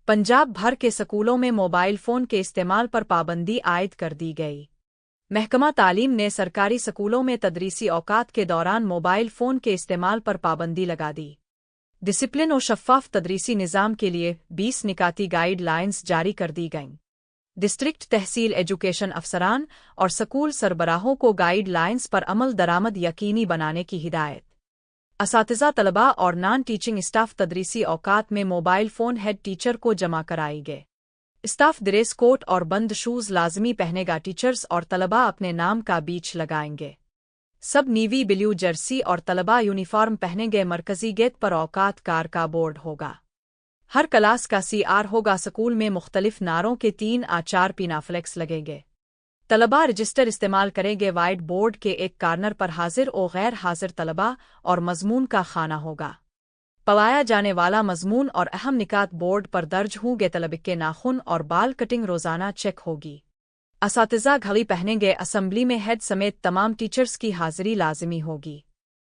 पंजाब भर के स्कूलों में मोबाइल फ़ोन के इस्तेमाल पर पाबंदी आयद कर दी गई। महकमा तालीम ने सरकारी स्कूलों में तदरीसी औकात के दौरान मोबाइल फ़ोन के इस्तेमाल पर पाबंदी लगा दी। डिसिप्लिन और शफ़ाफ तदरीसी निज़ाम के लिए 20 निकाती गाइड लाइन्स जारी कर दी गईं। डिस्ट्रिक्ट तहसील एजुकेशन अफसरान और स्कूल सरबराहों को गाइड लाइन्स पर अमल दरामद यकीनी बनाने की हिदायत। असातिज़ा तलबा और नॉन टीचिंग स्टाफ तदरीसी औकात में मोबाइल फ़ोन हेड टीचर को जमा कराएंगे। स्टाफ ड्रेस कोट और बंद शूज़ लाजमी पहनेगा। टीचर्स और तलबा अपने नाम का बीच लगाएंगे। सब नीवी ब्लू जर्सी और तलबा यूनिफॉर्म पहनेंगे। मरकज़ी गेट पर औकात कार का बोर्ड होगा। हर क्लास का CR होगा। स्कूल में मुख्तलिफ नारों के 3 या 4 पिनाफ्लेक्स लगेंगे। तलबा रजिस्टर इस्तेमाल करेंगे। वाइट बोर्ड के एक कार्नर पर हाजिर और गैर हाजिर तलबा और मज़मून का खाना होगा। पढ़ाया जाने वाला मज़मून और अहम निकात बोर्ड पर दर्ज होंगे। तलबे के नाखून और बाल कटिंग रोज़ाना चेक होगी। असातिज़ा घड़ी पहनेंगे। असम्बली में हेड समेत तमाम टीचर्स की हाजिरी लाजमी होगी।